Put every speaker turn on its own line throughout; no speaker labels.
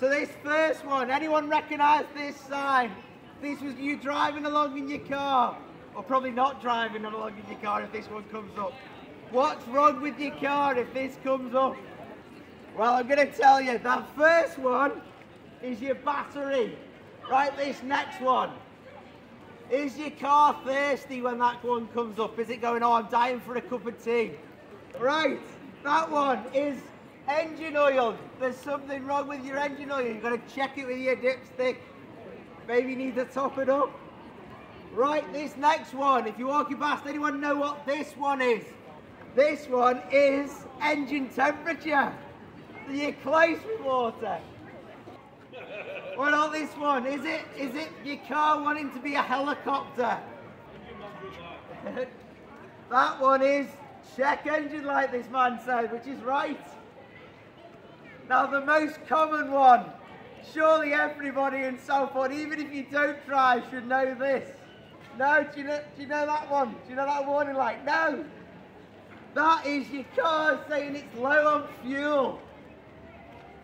So this first one, anyone recognise this sign? This was you driving along in your car, or probably not driving along in your car if this one comes up. What's wrong with your car if this comes up? Well, I'm going to tell you, that first one is your battery. Right, this next one. Is your car thirsty when that one comes up? Is it going, oh, I'm dying for a cup of tea? Right, that one is engine oil. There's something wrong with your engine oil. You've got to check it with your dipstick. Maybe you need to top it up. Right, this next one, if you're walking past, anyone know what this one is? This one is engine temperature. So you're close with water. What about this one? Is it your car wanting to be a helicopter? That one is check engine light, this man said, which is right. Now the most common one, surely everybody in Southport, even if you don't drive, should know this. No, do you know that one? Do you know that warning light? No. That is your car saying it's low on fuel.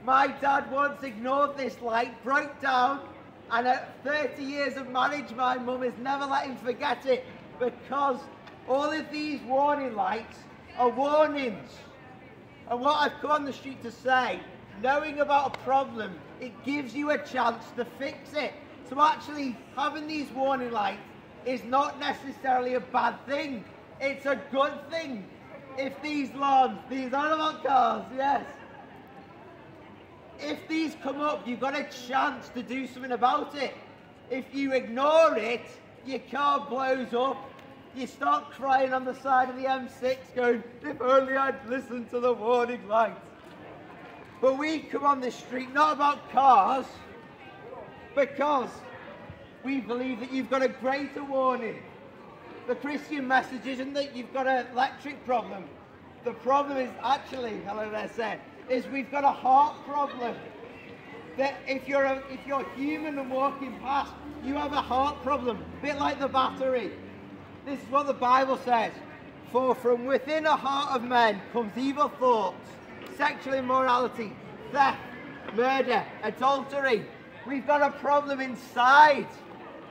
My dad once ignored this light, broke down, and at 30 years of marriage, my mum has never let him forget it, because all of these warning lights are warnings. And what I've come on the street to say, knowing about a problem, it gives you a chance to fix it. So actually, having these warning lights is not necessarily a bad thing. It's a good thing. If these are about cars, yes. If these come up, you've got a chance to do something about it. If you ignore it, your car blows up. You start crying on the side of the M6 going, if only I'd listened to the warning lights. But we come on the street not about cars, because we believe that you've got a greater warning. The Christian message isn't that you've got an electric problem. The problem is actually, hello there, Seth, is we've got a heart problem. That if you're human and walking past, you have a heart problem, a bit like the battery. This is what the Bible says. For from within a heart of men comes evil thoughts, sexual immorality, theft, murder, adultery. We've got a problem inside.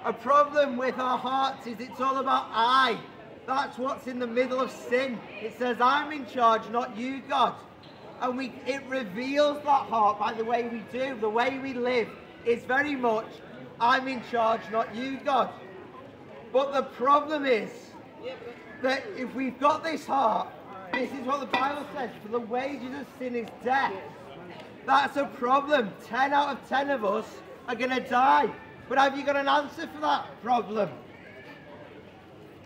A problem with our hearts is it's all about I. That's what's in the middle of sin. It says I'm in charge, not you, God. And it reveals that heart by the way we do, the way we live. It's very much, I'm in charge, not you, God. But the problem is that if we've got this heart, this is what the Bible says, for the wages of sin is death. That's a problem. 10 out of 10 of us are going to die. But have you got an answer for that problem?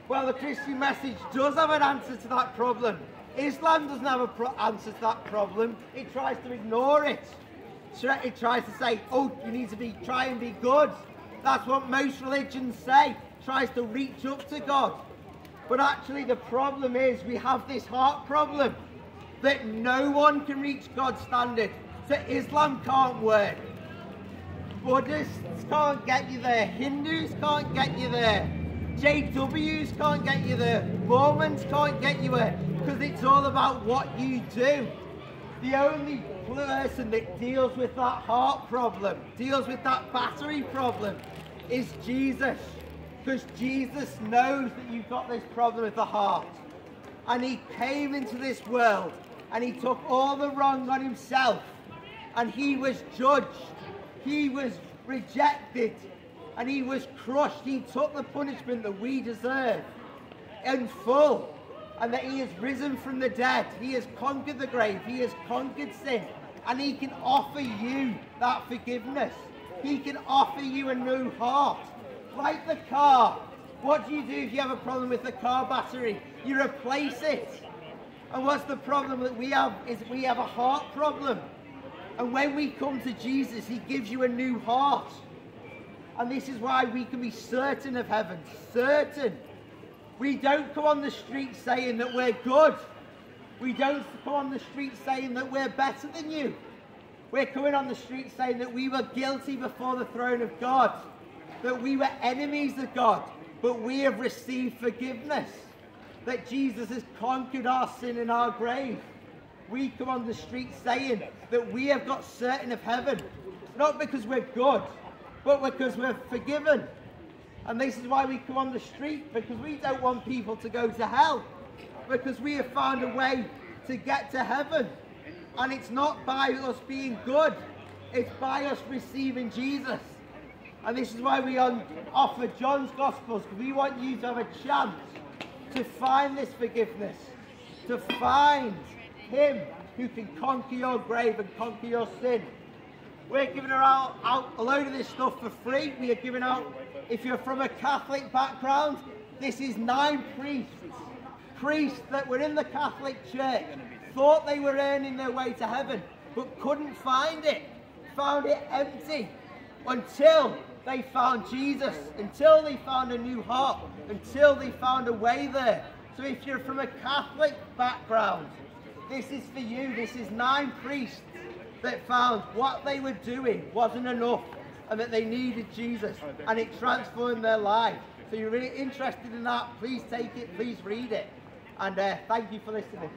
Well, the Christian message does have an answer to that problem. Islam doesn't have an answer to that problem. It tries to ignore it. It tries to say, oh, you need to try and be good. That's what most religions say. It tries to reach up to God. But actually the problem is we have this heart problem, that no one can reach God's standard. So Islam can't work. Buddhists can't get you there. Hindus can't get you there. JWs can't get you there. Mormons can't get you there. Because it's all about what you do. The only person that deals with that heart problem, deals with that battery problem, is Jesus. Because Jesus knows that you've got this problem with the heart. And he came into this world and he took all the wrong on himself. And he was judged. He was rejected. And he was crushed. He took the punishment that we deserve in full. And that he has risen from the dead. He has conquered the grave. He has conquered sin. And he can offer you that forgiveness. He can offer you a new heart. Like the car. What do you do if you have a problem with the car battery? You replace it. And what's the problem that we have is we have a heart problem. And when we come to Jesus, he gives you a new heart. And this is why we can be certain of heaven. Certain. We don't come on the street saying that we're good. We don't come on the street saying that we're better than you. We're coming on the street saying that we were guilty before the throne of God. That we were enemies of God. But we have received forgiveness. That Jesus has conquered our sin and our grave. we come on the street saying that we have got certain of heaven. Not because we're good, but because we're forgiven. And this is why we come on the street, because we don't want people to go to hell. Because we have found a way to get to heaven. And it's not by us being good, it's by us receiving Jesus. And this is why we offer John's Gospels, because we want you to have a chance to find this forgiveness, to find him who can conquer your grave and conquer your sin. We're giving out a load of this stuff for free. We are giving out, if you're from a Catholic background, this is 9 priests that were in the Catholic Church, thought they were earning their way to heaven, but couldn't find it, found it empty, until they found Jesus, until they found a new heart, until they found a way there. So if you're from a Catholic background, this is for you. This is 9 priests that found what they were doing wasn't enough and that they needed Jesus, and it transformed their life. So you're really interested in that, please take it, please read it, and thank you for listening.